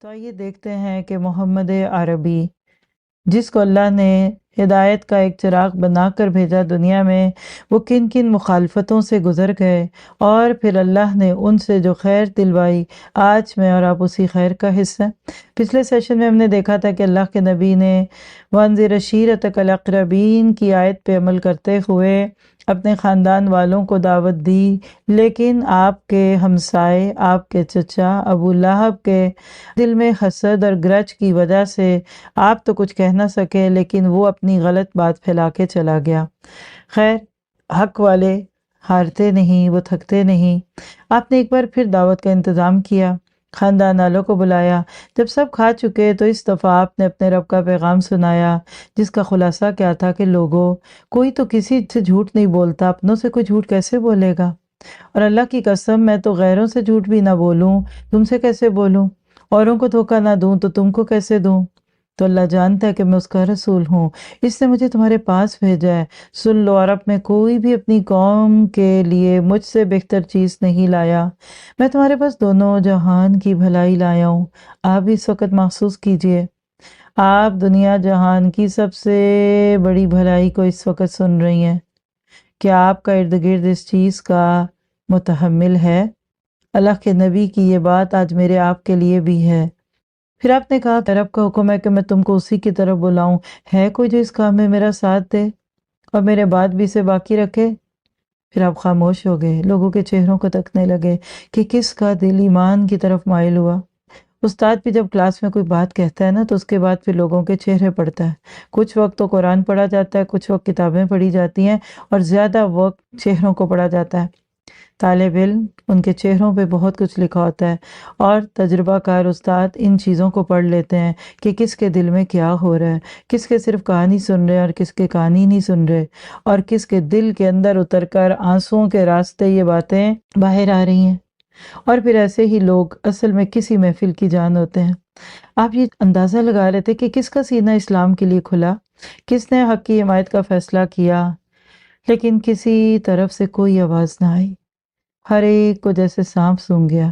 تو آئیے دیکھتے ہیں کہ محمد عربی جس کو اللہ نے ہدایت کا ایک چراغ بنا کر بھیجا دنیا میں، وہ کن کن مخالفتوں سے گزر گئے، اور پھر اللہ نے ان سے جو خیر دلوائی، آج میں اور آپ اسی خیر کا حصہ ہیں۔ پچھلے سیشن میں ہم نے دیکھا تھا کہ اللہ کے نبی نے وَأَنذِرْ عَشِيرَتَكَ الْأَقْرَبِينَ کی آیت پہ عمل کرتے ہوئے اپنے خاندان والوں کو دعوت دی، لیکن آپ کے ہمسائے، آپ کے چچا ابو لہب کے دل میں حسد اور گرج کی وجہ سے آپ تو کچھ کہہ نہ سکے، لیکن وہ اپنی غلط بات پھیلا کے چلا گیا۔ خیر، حق والے ہارتے نہیں، وہ تھکتے نہیں۔ آپ نے ایک بار پھر دعوت کا انتظام کیا، خاندان والوں کو بلایا۔ جب سب کھا چکے تو اس دفعہ آپ نے اپنے رب کا پیغام سنایا، جس کا خلاصہ کیا تھا کہ لوگوں، کوئی تو کسی سے جھوٹ نہیں بولتا، اپنوں سے کوئی جھوٹ کیسے بولے گا؟ اور اللہ کی قسم، میں تو غیروں سے جھوٹ بھی نہ بولوں، تم سے کیسے بولوں؟ اوروں کو دھوکہ نہ دوں تو تم کو کیسے دوں؟ تو اللہ جانتا ہے کہ میں اس کا رسول ہوں، اس نے مجھے تمہارے پاس بھیجا ہے۔ سن لو، عرب میں کوئی بھی اپنی قوم کے لیے مجھ سے بہتر چیز نہیں لایا۔ میں تمہارے پاس دونوں جہان کی بھلائی لایا ہوں۔ آپ بھی اس وقت محسوس کیجئے، آپ دنیا جہان کی سب سے بڑی بھلائی کو اس وقت سن رہی ہیں۔ کیا آپ کا ارد گرد اس چیز کا متحمل ہے؟ اللہ کے نبی کی یہ بات آج میرے آپ کے لیے بھی ہے۔ پھر آپ نے کہا کہ رب کا حکم ہے کہ میں تم کو اسی کی طرف بلاؤں، ہے کوئی جو اس کام میں میرا ساتھ دے اور میرے بات بھی سے باقی رکھے؟ پھر آپ خاموش ہو گئے، لوگوں کے چہروں کو تکنے لگے کہ کس کا دل ایمان کی طرف مائل ہوا۔ استاد بھی جب کلاس میں کوئی بات کہتا ہے نا تو اس کے بعد پھر لوگوں کے چہرے پڑتا ہے۔ کچھ وقت تو قرآن پڑھا جاتا ہے، کچھ وقت کتابیں پڑھی جاتی ہیں، اور زیادہ وقت چہروں کو پڑھا جاتا ہے۔ طالب علم، ان کے چہروں پہ بہت کچھ لکھا ہوتا ہے، اور تجربہ کار استاد ان چیزوں کو پڑھ لیتے ہیں کہ کس کے دل میں کیا ہو رہا ہے، کس کے صرف کہانی سن رہے ہیں اور کس کے کہانی نہیں سن رہے، اور کس کے دل کے اندر اتر کر آنسوؤں کے راستے یہ باتیں باہر آ رہی ہیں۔ اور پھر ایسے ہی لوگ اصل میں کسی محفل کی جان ہوتے ہیں۔ آپ یہ اندازہ لگا رہے تھے کہ کس کا سینہ اسلام کے لیے کھلا، کس نے حق کی حمایت کا فیصلہ کیا، لیکن کسی طرف سے کوئی آواز نہ آئی، ہر ایک کو جیسے سانپ سونگھ گیا۔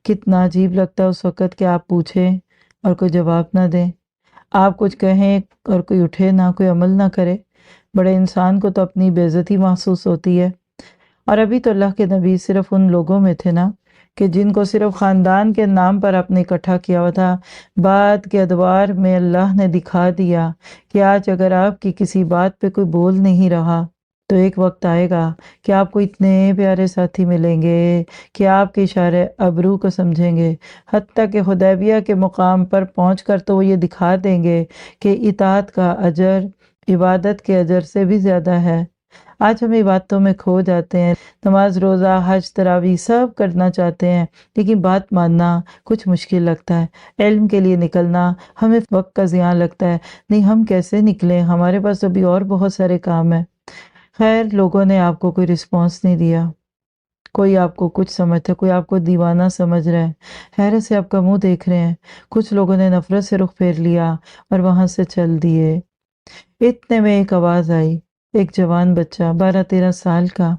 کتنا عجیب لگتا ہے اس وقت کہ آپ پوچھیں اور کوئی جواب نہ دیں، آپ کچھ کہیں اور کوئی اٹھے نہ، کوئی عمل نہ کرے۔ بڑے انسان کو تو اپنی بے عزتی محسوس ہوتی ہے۔ اور ابھی تو اللہ کے نبی صرف ان لوگوں میں تھے نا کہ جن کو صرف خاندان کے نام پر آپ نے اکٹھا کیا ہوا تھا۔ بعد کے ادوار میں اللہ نے دکھا دیا کہ آج اگر آپ کی کسی بات پہ کوئی بول نہیں رہا تو ایک وقت آئے گا کہ آپ کو اتنے پیارے ساتھی ملیں گے کہ آپ کے اشارے ابرو کو سمجھیں گے، حتیٰ کہ حدیبیہ کے مقام پر پہنچ کر تو وہ یہ دکھا دیں گے کہ اطاعت کا اجر عبادت کے اجر سے بھی زیادہ ہے۔ آج ہم عبادتوں میں کھو جاتے ہیں، نماز، روزہ، حج، تراویح سب کرنا چاہتے ہیں، لیکن بات ماننا کچھ مشکل لگتا ہے۔ علم کے لیے نکلنا ہمیں وقت کا زیاں لگتا ہے، نہیں ہم کیسے نکلیں، ہمارے پاس ابھی اور بہت سارے کام ہیں۔ خیر، لوگوں نے آپ کو کوئی رسپانس نہیں دیا، کوئی آپ کو کچھ سمجھتا، کوئی آپ کو دیوانہ سمجھ رہا ہے، حیرت سے آپ کا منہ دیکھ رہے ہیں۔ کچھ لوگوں نے نفرت سے رخ پھیر لیا اور وہاں سے چل دیے۔ اتنے میں ایک آواز آئی، ایک جوان بچہ 12-13 سال کا،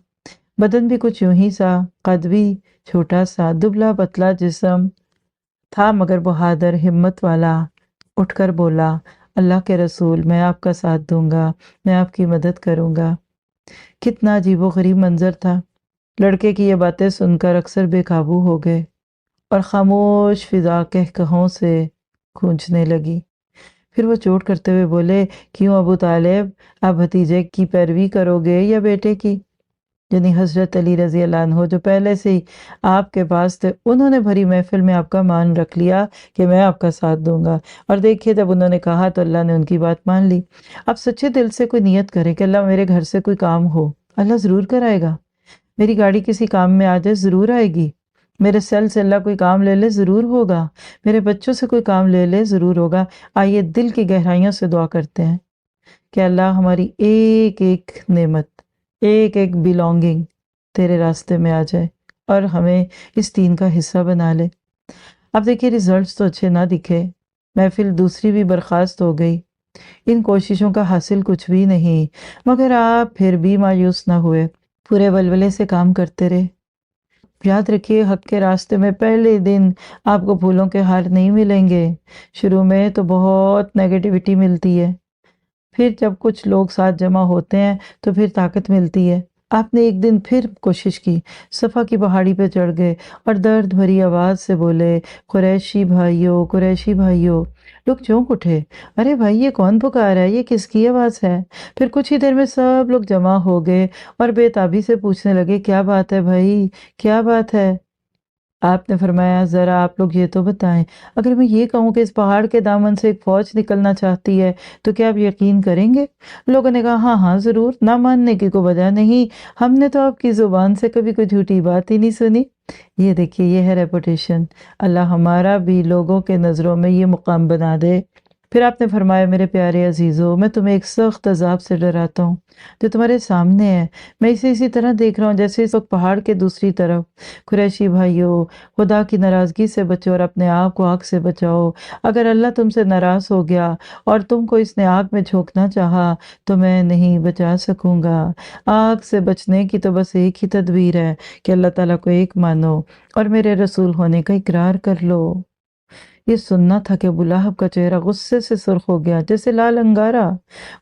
بدن بھی کچھ یوں ہی سا، قد بھی چھوٹا سا، دبلا پتلا جسم تھا مگر بہادر، ہمت والا، اٹھ کر بولا، اللہ کے رسول، میں آپ کا ساتھ دوں گا، میں آپ کی مدد کروں گا۔ کتنا عجیب و غریب منظر تھا۔ لڑکے کی یہ باتیں سن کر اکثر بے قابو ہو گئے اور خاموش فضا کہکہوں سے گونجنے لگی۔ پھر وہ چوٹ کرتے ہوئے بولے، کیوں ابو طالب، آپ بھتیجے کی پیروی کرو گے یا بیٹے کی؟ یعنی حضرت علی رضی اللہ عنہ جو پہلے سے ہی آپ کے پاس تھے، انہوں نے بھری محفل میں آپ کا مان رکھ لیا کہ میں آپ کا ساتھ دوں گا، اور دیکھیے جب انہوں نے کہا تو اللہ نے ان کی بات مان لی۔ آپ سچے دل سے کوئی نیت کریں کہ اللہ میرے گھر سے کوئی کام ہو، اللہ ضرور کرائے گا۔ میری گاڑی کسی کام میں آ جائے، ضرور آئے گی۔ میرے سیل سے اللہ کوئی کام لے لے، ضرور ہوگا۔ میرے بچوں سے کوئی کام لے لے، ضرور ہوگا۔ آئیے دل کی گہرائیوں سے دعا کرتے ہیں کہ اللہ ہماری ایک ایک نعمت، ایک ایک بلونگنگ تیرے راستے میں آ جائے اور ہمیں اس دین کا حصہ بنا لے۔ اب دیکھیے ریزلٹس تو اچھے نہ دکھے، محفل دوسری بھی برخاست ہو گئی، ان کوششوں کا حاصل کچھ بھی نہیں، مگر آپ پھر بھی مایوس نہ ہوئے، پورے ولولے سے کام کرتے رہے۔ یاد رکھیے حق کے راستے میں پہلے دن آپ کو پھولوں کے ہار نہیں ملیں گے، شروع میں تو بہت نیگیٹیوٹی ملتی ہے، پھر جب کچھ لوگ ساتھ جمع ہوتے ہیں تو پھر طاقت ملتی ہے۔ آپ نے ایک دن پھر کوشش کی، صفا کی پہاڑی پہ چڑھ گئے اور درد بھری آواز سے بولے، قریشی بھائیو، قریشی بھائیو۔ لوگ چونک اٹھے، ارے بھائی یہ کون پکار ہے، یہ کس کی آواز ہے؟ پھر کچھ ہی دیر میں سب لوگ جمع ہو گئے اور بے تابی سے پوچھنے لگے، کیا بات ہے بھائی، کیا بات ہے؟ آپ نے فرمایا، ذرا آپ لوگ یہ تو بتائیں، اگر میں یہ کہوں کہ اس پہاڑ کے دامن سے ایک فوج نکلنا چاہتی ہے تو کیا آپ یقین کریں گے؟ لوگوں نے کہا، ہاں ہاں ضرور، نہ ماننے کی کوئی وجہ نہیں، ہم نے تو آپ کی زبان سے کبھی کوئی جھوٹی بات ہی نہیں سنی۔ یہ دیکھیے، یہ ہے ریپوٹیشن۔ اللہ ہمارا بھی لوگوں کے نظروں میں یہ مقام بنا دے۔ پھر آپ نے فرمایا، میرے پیارے عزیزو، میں تمہیں ایک سخت عذاب سے ڈراتا ہوں جو تمہارے سامنے ہے۔ میں اسے اسی طرح دیکھ رہا ہوں جیسے اس وقت پہاڑ کے دوسری طرف۔ قریشی بھائیو، خدا کی ناراضگی سے بچو اور اپنے آپ کو آگ سے بچاؤ۔ اگر اللہ تم سے ناراض ہو گیا اور تم کو اس نے آگ میں جھونکنا چاہا تو میں نہیں بچا سکوں گا۔ آگ سے بچنے کی تو بس ایک ہی تدبیر ہے کہ اللہ تعالیٰ کو ایک مانو اور میرے رسول ہونے کا اقرار کر لو۔ یہ سننا تھا کہ ابو لہب کا چہرہ غصے سے سرخ ہو گیا جیسے لال انگارہ۔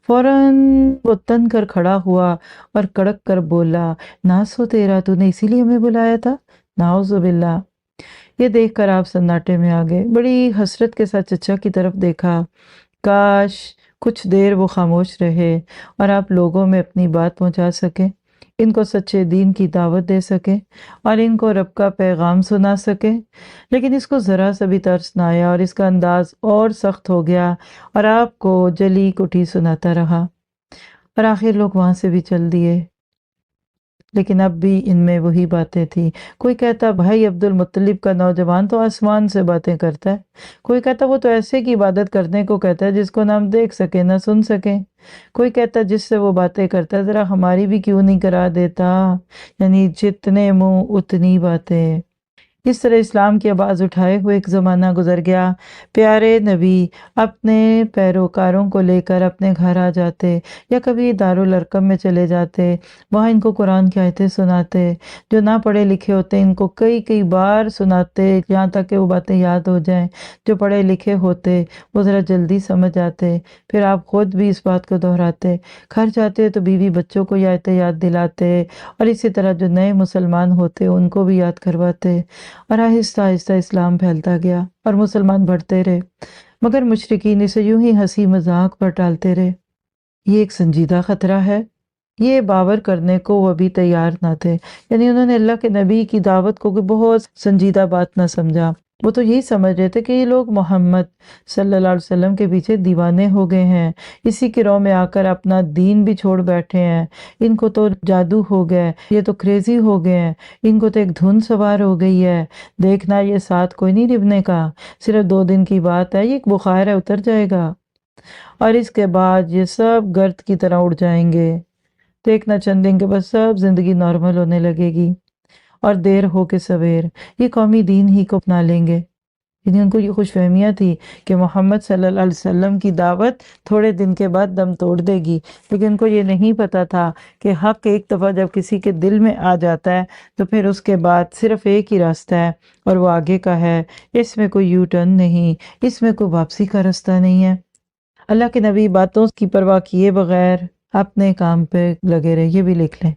فوراً وہ تن کر کھڑا ہوا اور کڑک کر بولا، ناسو تیرا، تو نے اسی لیے ہمیں بلایا تھا؟ نعوذ باللہ۔ یہ دیکھ کر آپ سناٹے میں آ گئے، بڑی حسرت کے ساتھ چچا کی طرف دیکھا۔ کاش کچھ دیر وہ خاموش رہے اور آپ لوگوں میں اپنی بات پہنچا سکے، ان کو سچے دین کی دعوت دے سکے اور ان کو رب کا پیغام سنا سکے، لیکن اس کو ذرا سا بھی ترس نہ آیا اور اس کا انداز اور سخت ہو گیا اور آپ کو جلی کٹھی سناتا رہا اور آخر لوگ وہاں سے بھی چل دیے۔ لیکن اب بھی ان میں وہی باتیں تھیں۔ کوئی کہتا، بھائی عبد المطلب کا نوجوان تو آسمان سے باتیں کرتا ہے۔ کوئی کہتا، وہ تو ایسے کی عبادت کرنے کو کہتا ہے جس کو نہ ہم دیکھ سکیں نہ سن سکیں۔ کوئی کہتا، جس سے وہ باتیں کرتا ہے ذرا ہماری بھی کیوں نہیں کرا دیتا، یعنی جتنے منہ اتنی باتیں۔ اس طرح اسلام کی آواز اٹھائے ہوئے ایک زمانہ گزر گیا۔ پیارے نبی اپنے پیروکاروں کو لے کر اپنے گھر آ جاتے یا کبھی دارالارقم میں چلے جاتے، وہاں ان کو قرآن کی آیتیں سناتے۔ جو نہ پڑھے لکھے ہوتے ان کو کئی کئی بار سناتے یہاں تک کہ وہ باتیں یاد ہو جائیں۔ جو پڑھے لکھے ہوتے وہ ذرا جلدی سمجھ آتے، پھر آپ خود بھی اس بات کو دہراتے۔ گھر جاتے تو بیوی بچوں کو یہ آیتیں یاد دلاتے اور اسی طرح جو نئے مسلمان ہوتے ان کو بھی یاد کرواتے، اور آہستہ آہستہ اسلام پھیلتا گیا اور مسلمان بڑھتے رہے، مگر مشرکین اسے یوں ہی ہنسی مذاق پر ٹالتے رہے۔ یہ ایک سنجیدہ خطرہ ہے، یہ باور کرنے کو وہ بھی تیار نہ تھے، یعنی انہوں نے اللہ کے نبی کی دعوت کو کوئی بہت سنجیدہ بات نہ سمجھا۔ وہ تو یہی سمجھ رہے تھے کہ یہ لوگ محمد صلی اللہ علیہ وسلم کے پیچھے دیوانے ہو گئے ہیں، اسی کے رو میں آ کر اپنا دین بھی چھوڑ بیٹھے ہیں، ان کو تو جادو ہو گئے، یہ تو کریزی ہو گئے ہیں، ان کو تو ایک دھن سوار ہو گئی ہے، دیکھنا یہ ساتھ کوئی نہیں نبھنے کا، صرف 2 دن کی بات ہے، یہ ایک بخار ہے، اتر جائے گا اور اس کے بعد یہ سب گرد کی طرح اڑ جائیں گے۔ دیکھنا چند دن کے بعد سب زندگی نارمل ہونے لگے گی اور دیر ہو کے سویر یہ قومی دین ہی کو اپنا لیں گے۔ یعنی ان کو یہ خوش فہمیاں تھی کہ محمد صلی اللہ علیہ وسلم کی دعوت تھوڑے دن کے بعد دم توڑ دے گی، لیکن ان کو یہ نہیں پتا تھا کہ حق ایک دفعہ جب کسی کے دل میں آ جاتا ہے تو پھر اس کے بعد صرف ایک ہی راستہ ہے اور وہ آگے کا ہے، اس میں کوئی یو ٹرن نہیں، اس میں کوئی واپسی کا راستہ نہیں ہے۔ اللہ کے نبی باتوں کی پرواہ کیے بغیر اپنے کام پہ لگے رہے، یہ بھی لکھ لیں،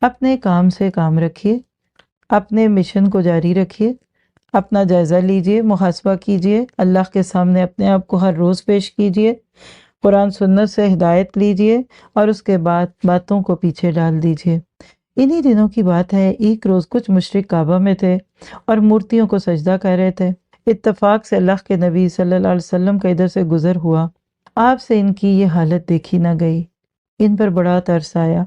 اپنے کام سے کام رکھیے، اپنے مشن کو جاری رکھیے، اپنا جائزہ لیجئے، محاسبہ کیجئے، اللہ کے سامنے اپنے آپ کو ہر روز پیش کیجئے، قرآن سنت سے ہدایت لیجئے اور اس کے بعد باتوں کو پیچھے ڈال دیجئے۔ انہی دنوں کی بات ہے، ایک روز کچھ مشرک کعبہ میں تھے اور مورتیوں کو سجدہ کر رہے تھے۔ اتفاق سے اللہ کے نبی صلی اللہ علیہ وسلم کا ادھر سے گزر ہوا، آپ سے ان کی یہ حالت دیکھی نہ گئی، ان پر بڑا ترس آیا،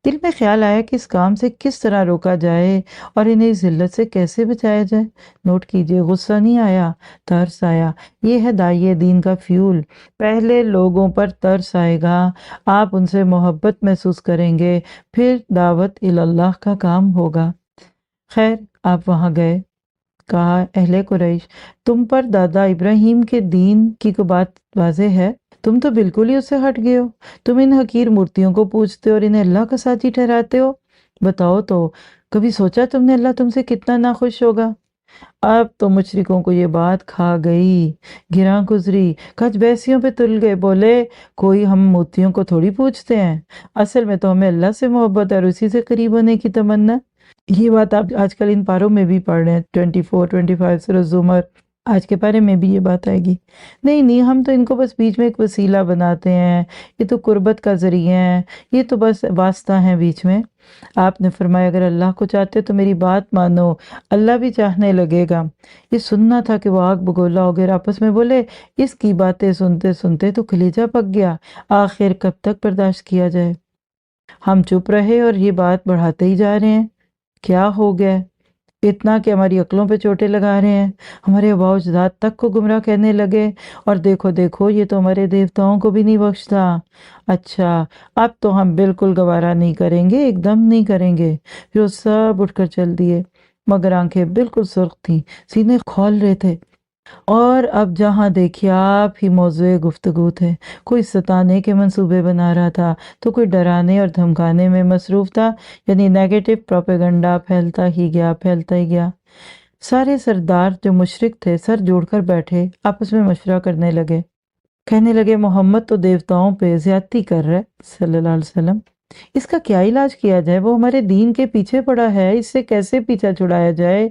دل میں خیال آیا کہ اس کام سے کس طرح روکا جائے اور انہیں اس ذلت سے کیسے بچایا جائے۔ نوٹ کیجئے، غصہ نہیں آیا، ترس آیا۔ یہ ہے داعیہ دین کا فیول، پہلے لوگوں پر ترس آئے گا، آپ ان سے محبت محسوس کریں گے، پھر دعوت اللہ کا کام ہوگا۔ خیر آپ وہاں گئے، کہا، اہل قریش، تم پر دادا ابراہیم کے دین کی کوئی بات واضح ہے؟ تم تو بالکل ہی اس سے ہٹ گئے ہو، تم ان حقیر مورتیوں کو پوجتے ہو اور انہیں اللہ کا ساتھی ٹھہراتے ہو۔ بتاؤ تو کبھی سوچا تم نے اللہ تم سے کتنا ناخوش ہوگا؟ اب تو مشرکوں کو یہ بات کھا گئی، گراں گزری، کچھ بیسیوں پہ تل گئے، بولے کوئی ہم موتیوں کو تھوڑی پوچھتے ہیں، اصل میں تو ہمیں اللہ سے محبت اور اسی سے قریب ہونے کی تمنا۔ یہ بات آپ آج کل ان پاروں میں بھی پڑھ رہے ہیں، 24 25 سورۃ زمر، آج کے پارے میں بھی یہ بات آئے گی۔ نہیں نہیں، ہم تو ان کو بس بیچ میں ایک وسیلہ بناتے ہیں، یہ تو قربت کا ذریعہ ہے، یہ تو بس واسطہ ہیں بیچ میں۔ آپ نے فرمایا اگر اللہ کو چاہتے تو میری بات مانو، اللہ بھی چاہنے لگے گا۔ یہ سننا تھا کہ وہ آگ بگولا ہو گئے، آپس میں بولے اس کی باتیں سنتے سنتے تو کلیجہ پک گیا، آخر کب تک برداشت کیا جائے؟ ہم چپ رہے اور یہ بات بڑھاتے ہی جا رہے ہیں۔ کیا ہو گیا؟ اتنا کہ ہماری عقلوں پہ چوٹیں لگا رہے ہیں، ہمارے آباء و اجداد تک کو گمراہ کہنے لگے، اور دیکھو دیکھو یہ تو ہمارے دیوتاؤں کو بھی نہیں بخشتا۔ اچھا اب تو ہم بالکل گوارا نہیں کریں گے، ایک دم نہیں کریں گے۔ پھر وہ سب اٹھ کر چل دیے، مگر آنکھیں بالکل سرخ تھیں، سینے کھول رہے تھے، اور اب جہاں دیکھیے آپ ہی موضوع گفتگو تھے۔ کوئی ستانے کے منصوبے بنا رہا تھا تو کوئی ڈرانے اور دھمکانے میں مصروف تھا، یعنی نیگیٹو پروپیگنڈا پھیلتا ہی گیا، پھیلتا ہی گیا۔ سارے سردار جو مشرک تھے سر جوڑ کر بیٹھے، آپس میں مشورہ کرنے لگے، کہنے لگے محمد تو دیوتاؤں پہ زیادتی کر رہا ہے صلی اللہ علیہ وسلم، اس کا کیا علاج کیا جائے؟ وہ ہمارے دین کے پیچھے پڑا ہے، اس سے کیسے پیچھا چھڑایا جائے؟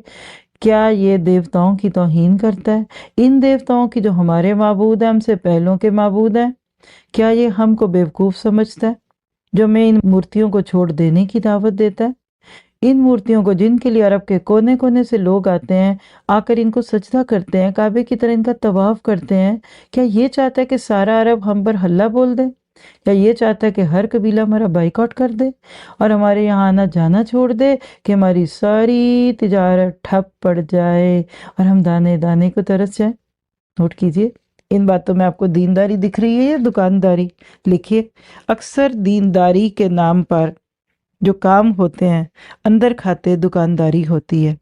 کیا یہ دیوتاؤں کی توہین کرتا ہے؟ ان دیوتاؤں کی جو ہمارے معبود ہیں، ہم سے پہلوں کے معبود ہیں، کیا یہ ہم کو بیوقوف سمجھتا ہے جو میں ان مورتیوں کو چھوڑ دینے کی دعوت دیتا ہے؟ ان مورتیوں کو جن کے لیے عرب کے کونے کونے سے لوگ آتے ہیں، آ کر ان کو سجدہ کرتے ہیں، کعبے کی طرح ان کا طواف کرتے ہیں، کیا یہ چاہتا ہے کہ سارا عرب ہم پر حلہ بول دے؟ یا یہ چاہتا ہے کہ ہر قبیلہ ہمارا بائیکاٹ کر دے اور ہمارے یہاں آنا جانا چھوڑ دے، کہ ہماری ساری تجارت ٹھپ پڑ جائے اور ہم دانے دانے کو ترس جائیں؟ نوٹ کیجئے، ان باتوں میں آپ کو دینداری دکھ رہی ہے یا دکانداری؟ لکھیے، اکثر دینداری کے نام پر جو کام ہوتے ہیں اندر کھاتے دکانداری ہوتی ہے۔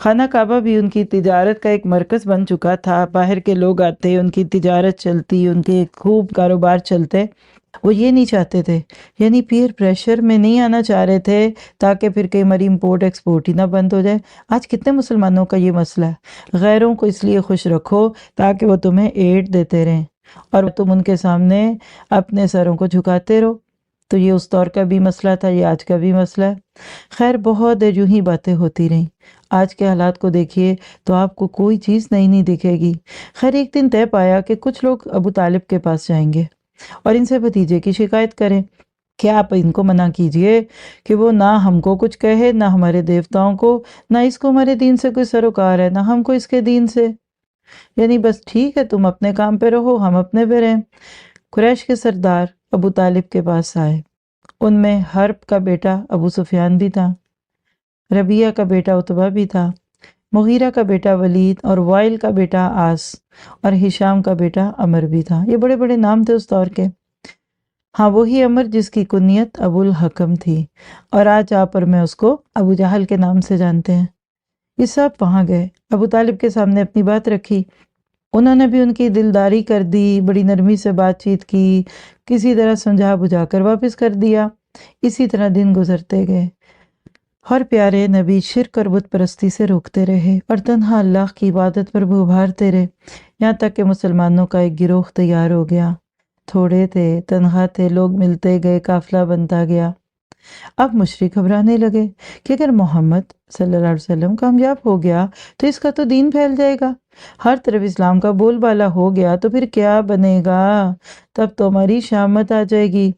خانہ کعبہ بھی ان کی تجارت کا ایک مرکز بن چکا تھا، باہر کے لوگ آتے، ان کی تجارت چلتی، ان کے خوب کاروبار چلتے۔ وہ یہ نہیں چاہتے تھے، یعنی پیئر پریشر میں نہیں آنا چاہ رہے تھے تاکہ پھر کئی مری امپورٹ ایکسپورٹ ہی نہ بند ہو جائے۔ آج کتنے مسلمانوں کا یہ مسئلہ ہے، غیروں کو اس لیے خوش رکھو تاکہ وہ تمہیں ایڈ دیتے رہیں اور تم ان کے سامنے اپنے سروں کو جھکاتے رہو۔ تو یہ اس دور کا بھی مسئلہ تھا، یہ آج کا بھی مسئلہ ہے۔ خیر بہت دیر یوں ہی باتیں ہوتی رہیں۔ آج کے حالات کو دیکھیے تو آپ کو کوئی چیز نئی نہیں دکھے گی۔ خیر ایک دن طے پایا کہ کچھ لوگ ابو طالب کے پاس جائیں گے اور ان سے بھتیجے کی شکایت کریں کہ آپ ان کو منع کیجئے کہ وہ نہ ہم کو کچھ کہے، نہ ہمارے دیوتاؤں کو، نہ اس کو ہمارے دین سے کوئی سروکار ہے، نہ ہم کو اس کے دین سے، یعنی بس ٹھیک ہے تم اپنے کام پہ رہو، ہم اپنے پہ رہیں۔ قریش کے سردار ابو طالب کے پاس آئے، ان میں حرب کا بیٹا ابو سفیان بھی تھا، ربیعہ کا بیٹا عتبہ بھی تھا، مغیرہ کا بیٹا ولید اور وائل کا بیٹا عاص اور ہشام کا بیٹا عمر بھی تھا۔ یہ بڑے بڑے نام تھے اس دور کے۔ ہاں وہی عمر جس کی کنیت ابو الحکم تھی، اور آج آپ اور میں اس کو ابو جہل کے نام سے جانتے ہیں۔ یہ سب وہاں گئے، ابو طالب کے سامنے اپنی بات رکھی، انہوں نے بھی ان کی دلداری کر دی، بڑی نرمی سے بات چیت کی، کسی طرح سمجھا بجھا کر واپس کر دیا۔ اسی طرح دن گزرتے گئے اور پیارے نبی شرک اور بت پرستی سے روکتے رہے اور تنہا اللہ کی عبادت پر ابھارتے رہے، یہاں تک کہ مسلمانوں کا ایک گروہ تیار ہو گیا۔ تھوڑے تھے، تنہا تھے، لوگ ملتے گئے، قافلہ بنتا گیا۔ اب مشرک گھبرانے لگے کہ اگر محمد صلی اللہ علیہ وسلم کامیاب ہو گیا تو اس کا تو دین پھیل جائے گا، ہر طرف اسلام کا بول بالا ہو گیا تو پھر کیا بنے گا؟ تب تو ہماری شامت آ جائے گی،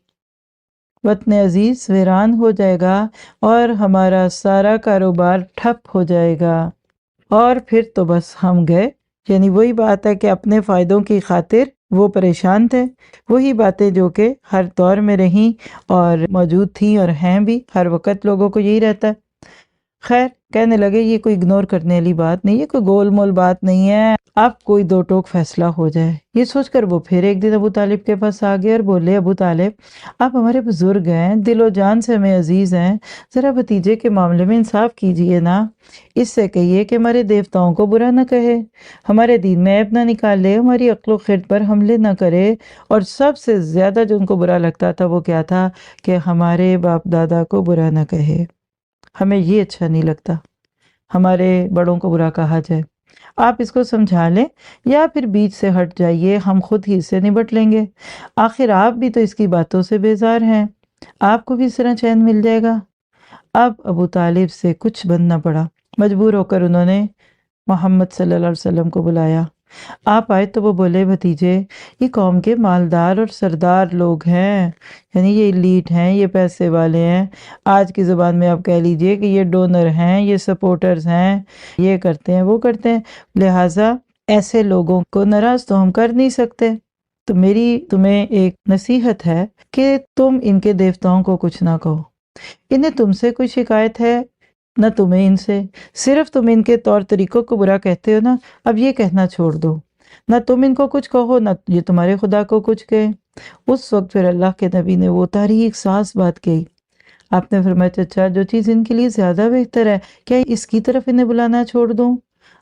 وطن عزیز ویران ہو جائے گا اور ہمارا سارا کاروبار ٹھپ ہو جائے گا، اور پھر تو بس ہم گئے۔ یعنی وہی بات ہے کہ اپنے فائدوں کی خاطر وہ پریشان تھے، وہی باتیں جو کہ ہر دور میں رہیں اور موجود تھیں اور ہیں بھی، ہر وقت لوگوں کو یہی رہتا ہے۔ خیر کہنے لگے یہ کوئی اگنور کرنے والی بات نہیں، یہ کوئی گول مول بات نہیں ہے، اب کوئی دو ٹوک فیصلہ ہو جائے۔ یہ سوچ کر وہ پھر ایک دن ابو طالب کے پاس آ گئے اور بولے، ابو طالب آپ ہمارے بزرگ ہیں، دل و جان سے ہمیں عزیز ہیں، ذرا بھتیجے کے معاملے میں انصاف کیجئے نا، اس سے کہیے کہ ہمارے دیوتاؤں کو برا نہ کہے، ہمارے دین میں عیب نہ نکالے، ہماری عقل و خرد پر حملے نہ کرے، اور سب سے زیادہ جو ان کو برا لگتا تھا وہ کیا تھا کہ ہمارے باپ دادا کو برا نہ کہے، ہمیں یہ اچھا نہیں لگتا ہمارے بڑوں کو برا کہا جائے، آپ اس کو سمجھا لیں یا پھر بیچ سے ہٹ جائیے، ہم خود ہی اس سے نبٹ لیں گے، آخر آپ بھی تو اس کی باتوں سے بیزار ہیں، آپ کو بھی اس طرح چین مل جائے گا۔ اب ابو طالب سے کچھ بننا پڑا، مجبور ہو کر انہوں نے محمد صلی اللہ علیہ وسلم کو بلایا۔ آپ آئے تو وہ بولے، بھتیجے یہ قوم کے مالدار اور سردار لوگ ہیں، یعنی یہ ایلیٹ ہیں، یہ پیسے والے ہیں، آج کی زبان میں آپ کہہ لیجئے کہ یہ ڈونر ہیں، یہ سپورٹرز ہیں، یہ کرتے ہیں وہ کرتے ہیں، لہٰذا ایسے لوگوں کو ناراض تو ہم کر نہیں سکتے، تو میری تمہیں ایک نصیحت ہے کہ تم ان کے دیوتاؤں کو کچھ نہ کہو، انہیں تم سے کوئی شکایت ہے نہ تمہیں ان سے، صرف تم ان کے طور طریقوں کو برا کہتے ہو نا، اب یہ کہنا چھوڑ دو، نہ تم ان کو کچھ کہو نہ یہ تمہارے خدا کو کچھ کہے۔ اس وقت پھر اللہ کے نبی نے وہ تاریخ ساز بات کہی، آپ نے فرمایا چچا جو چیز ان کے لیے زیادہ بہتر ہے کیا اس کی طرف انہیں بلانا چھوڑ دوں؟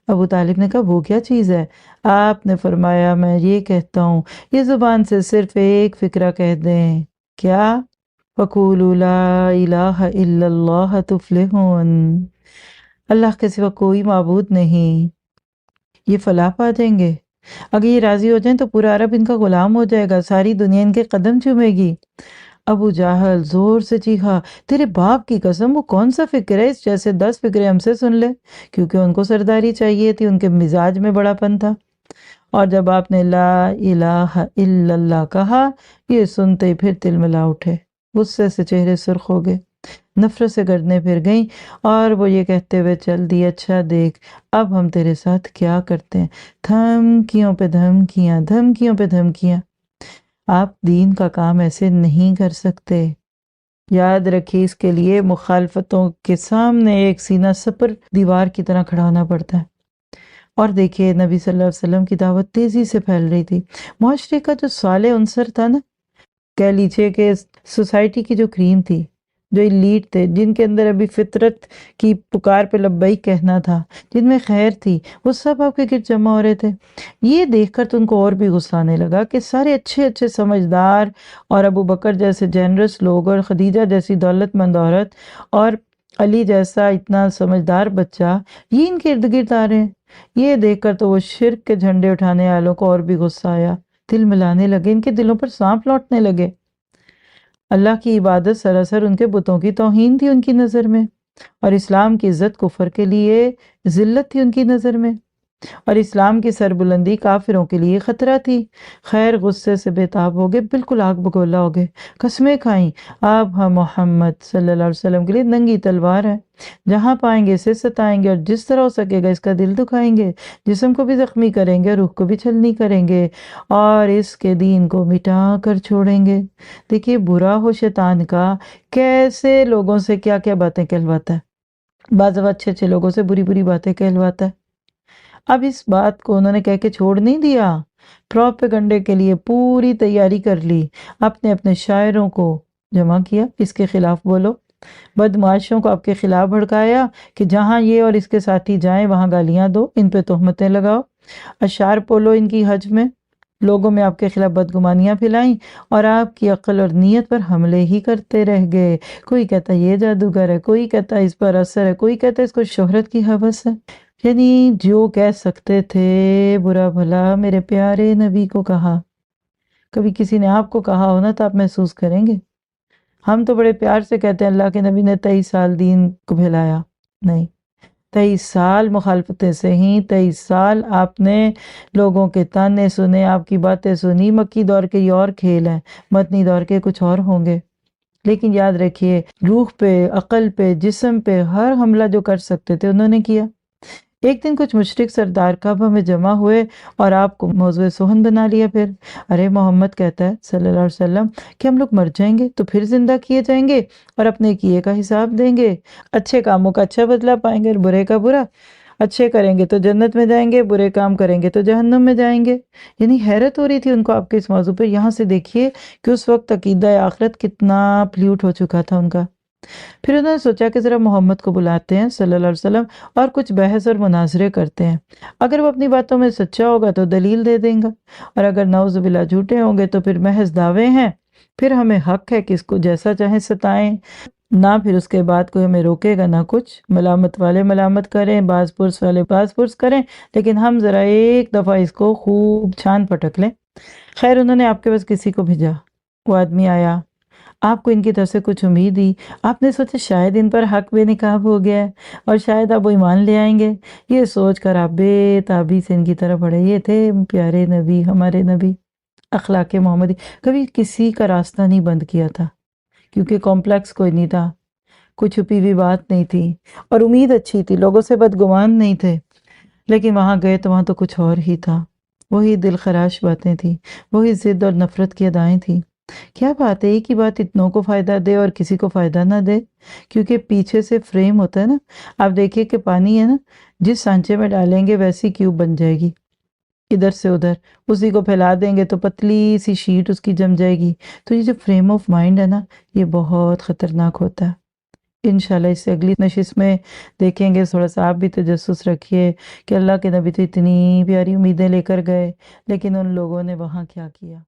ابو طالب نے کہا وہ کیا چیز ہے؟ آپ نے فرمایا میں یہ کہتا ہوں یہ زبان سے صرف ایک فقرہ کہہ دیں، کیا؟ وَقُولُوا لَا إِلَٰهَ إِلَّا اللَّهَ تُفْلِحُونَ، اللہ کے سوا کوئی معبود نہیں، یہ فلاح پا جائیں گے، اگر یہ راضی ہو جائیں تو پورا عرب ان کا غلام ہو جائے گا، ساری دنیا ان کے قدم چومے گی۔ ابو جہل زور سے چیخا، تیرے باپ کی قسم وہ کون سا فکر ہے، اس جیسے 10 فکرے ہم سے سن لے، کیونکہ ان کو سرداری چاہیے تھی، ان کے مزاج میں بڑا پن تھا۔ اور جب آپ نے لا الہ الا اللہ کہا، یہ سنتے ہی پھر تلملا اٹھے، غصے سے چہرے سرخ ہو گئے، نفرت سے گردنیں پھر گئیں، اور وہ یہ کہتے ہوئے چل دی، اچھا دیکھ اب ہم تیرے ساتھ کیا کرتے ہیں، دھمکیوں پہ دھمکیاں، دھمکیوں پہ دھمکیاں، آپ دین کا کام ایسے نہیں کر سکتے، یاد رکھیے اس کے لیے مخالفتوں کے سامنے ایک سینہ سپر دیوار کی طرح کھڑا ہونا پڑتا ہے۔ اور دیکھیے نبی صلی اللہ علیہ وسلم کی دعوت تیزی سے پھیل رہی تھی، معاشرے کا جو صالح عنصر تھا نا، کہہ لیجئے کہ سوسائٹی کی جو کریم تھی، جو ایلیٹ تھے، جن کے اندر ابھی فطرت کی پکار پہ لبیک کہنا تھا، جن میں خیر تھی، وہ سب آپ کے گرد جمع ہو رہے تھے۔ یہ دیکھ کر تو ان کو اور بھی غصہ آنے لگا کہ سارے اچھے اچھے سمجھدار اور ابو بکر جیسے جنرس لوگ اور خدیجہ جیسی دولت مند عورت اور علی جیسا اتنا سمجھدار بچہ یہ ان کے ارد گرد آ رہے ہیں۔ یہ دیکھ کر تو وہ شرک کے جھنڈے اٹھانے والوں کو اور بھی غصہ آیا، دل ملانے لگے، ان کے دلوں پر سانپ لوٹنے لگے۔ اللہ کی عبادت سراسر ان کے بتوں کی توہین تھی ان کی نظر میں، اور اسلام کی عزت کفر کے لیے ذلت تھی ان کی نظر میں، اور اسلام کی سربلندی کافروں کے لیے خطرہ تھی۔ خیر غصے سے بے تاب ہو گئے، بالکل آگ بگولا ہو گئے، قسمیں کھائیں، اب ہم محمد صلی اللہ علیہ وسلم کے لیے ننگی تلوار ہے، جہاں پائیں گے اسے ستائیں گے، اور جس طرح ہو سکے گا اس کا دل دکھائیں گے، جسم کو بھی زخمی کریں گے، روح کو بھی چھلنی کریں گے، اور اس کے دین کو مٹا کر چھوڑیں گے۔ دیکھیے برا ہو شیطان کا کیسے لوگوں سے کیا کیا باتیں کہلواتا ہے، بعض اچھے اچھے لوگوں سے بری بری باتیں کہلواتا ہے۔ اب اس بات کو انہوں نے کہہ کے چھوڑ نہیں دیا، پروپیگنڈے کے لیے پوری تیاری کر لی، اپنے اپنے شاعروں کو جمع کیا، اس کے خلاف بولو، بدمعاشوں کو آپ کے خلاف بھڑکایا کہ جہاں یہ اور اس کے ساتھی جائیں وہاں گالیاں دو، ان پہ تہمتیں لگاؤ، اشعار بولو ان کی حج میں، لوگوں میں آپ کے خلاف بدگمانیاں پھیلائیں، اور آپ کی عقل اور نیت پر حملے ہی کرتے رہ گئے۔ کوئی کہتا یہ جادوگر ہے، کوئی کہتا اس پر اثر ہے، کوئی کہتا اس کو شہرت کی ہوس ہے، یعنی جو کہہ سکتے تھے برا بھلا میرے پیارے نبی کو کہا۔ کبھی کسی نے آپ کو کہا ہو نا تو آپ محسوس کریں گے، ہم تو بڑے پیار سے کہتے ہیں اللہ کے نبی نے 23 سال دین کو پھیلایا، نہیں، 23 سال مخالفتیں سہیں، 23 سال آپ نے لوگوں کے تانے سنے، آپ کی باتیں سنی۔ مکی دور کے یہ اور کھیل ہیں، مدنی دور کے کچھ اور ہوں گے، لیکن یاد رکھیے روح پہ، عقل پہ، جسم پہ ہر حملہ جو کر سکتے تھے انہوں نے کیا۔ ایک دن کچھ مشرک سردار کعبہ میں جمع ہوئے اور آپ کو موضوع سخن بنا لیا پھر۔ ارے محمد کہتا ہے صلی اللہ علیہ وسلم کہ ہم لوگ مر جائیں گے تو پھر زندہ کیے جائیں گے اور اپنے کیے کا حساب دیں گے، اچھے کاموں کا اچھا بدلہ پائیں گے اور برے کا برا، اچھے کریں گے تو جنت میں جائیں گے، برے کام کریں گے تو جہنم میں جائیں گے۔ یعنی حیرت ہو رہی تھی ان کو آپ کے اس موضوع پہ۔ یہاں سے دیکھیے کہ اس وقت عقیدہ آخرت کتنا پلیوٹ ہو چکا تھا ان کا۔ پھر انہوں نے سوچا کہ ذرا محمد کو بلاتے ہیں صلی اللہ علیہ وسلم اور کچھ بحث اور مناظرے کرتے ہیں، اگر وہ اپنی باتوں میں سچا ہوگا تو دلیل دے دیں گا، اور اگر نعوذ باللہ جھوٹے ہوں گے تو پھر محض دعوے ہیں، پھر ہمیں حق ہے کہ اس کو جیسا چاہیں ستائیں، نہ پھر اس کے بعد کوئی ہمیں روکے گا نہ کچھ، ملامت والے ملامت کریں، باز پرس والے باز پرس کریں، لیکن ہم ذرا ایک دفعہ اس کو خوب چھان پٹک لیں۔ خیر انہوں نے آپ کے پاس کسی کو بھیجا، وہ آدمی آیا، آپ کو ان کی طرف سے کچھ امید دی، آپ نے سوچا شاید ان پر حق بے نقاب ہو گیا ہے اور شاید آپ وہ ایمان لے آئیں گے، یہ سوچ کر آپ بے تابی سے ان کی طرف بڑھے۔ یہ تھے پیارے نبی، ہمارے نبی، اخلاق محمدی، کبھی کسی کا راستہ نہیں بند کیا تھا، کیونکہ کمپلیکس کوئی نہیں تھا، کوئی چھپی ہوئی بات نہیں تھی، اور امید اچھی تھی، لوگوں سے بدگمان نہیں تھے، لیکن وہاں گئے تو وہاں تو کچھ اور ہی تھا، وہی دل خراش باتیں تھیں، وہی ضد اور نفرت کی ادائیں تھیں۔ کیا بات ہے ایک ہی بات اتنوں کو فائدہ دے اور کسی کو فائدہ نہ دے، کیونکہ پیچھے سے فریم ہوتا ہے نا، آپ دیکھیے کہ پانی ہے نا، جس سانچے میں ڈالیں گے ویسی کیوب بن جائے گی، ادھر سے ادھر اسی کو پھیلا دیں گے تو پتلی سی شیٹ اس کی جم جائے گی۔ تو یہ جو فریم آف مائنڈ ہے نا، یہ بہت خطرناک ہوتا ہے۔ انشاءاللہ اس سے اگلی نشست میں دیکھیں گے، تھوڑا سا آپ بھی تجسس رکھیے کہ اللہ کے نبی تو اتنی پیاری امیدیں لے کر گئے، لیکن ان لوگوں نے وہاں کیا کیا۔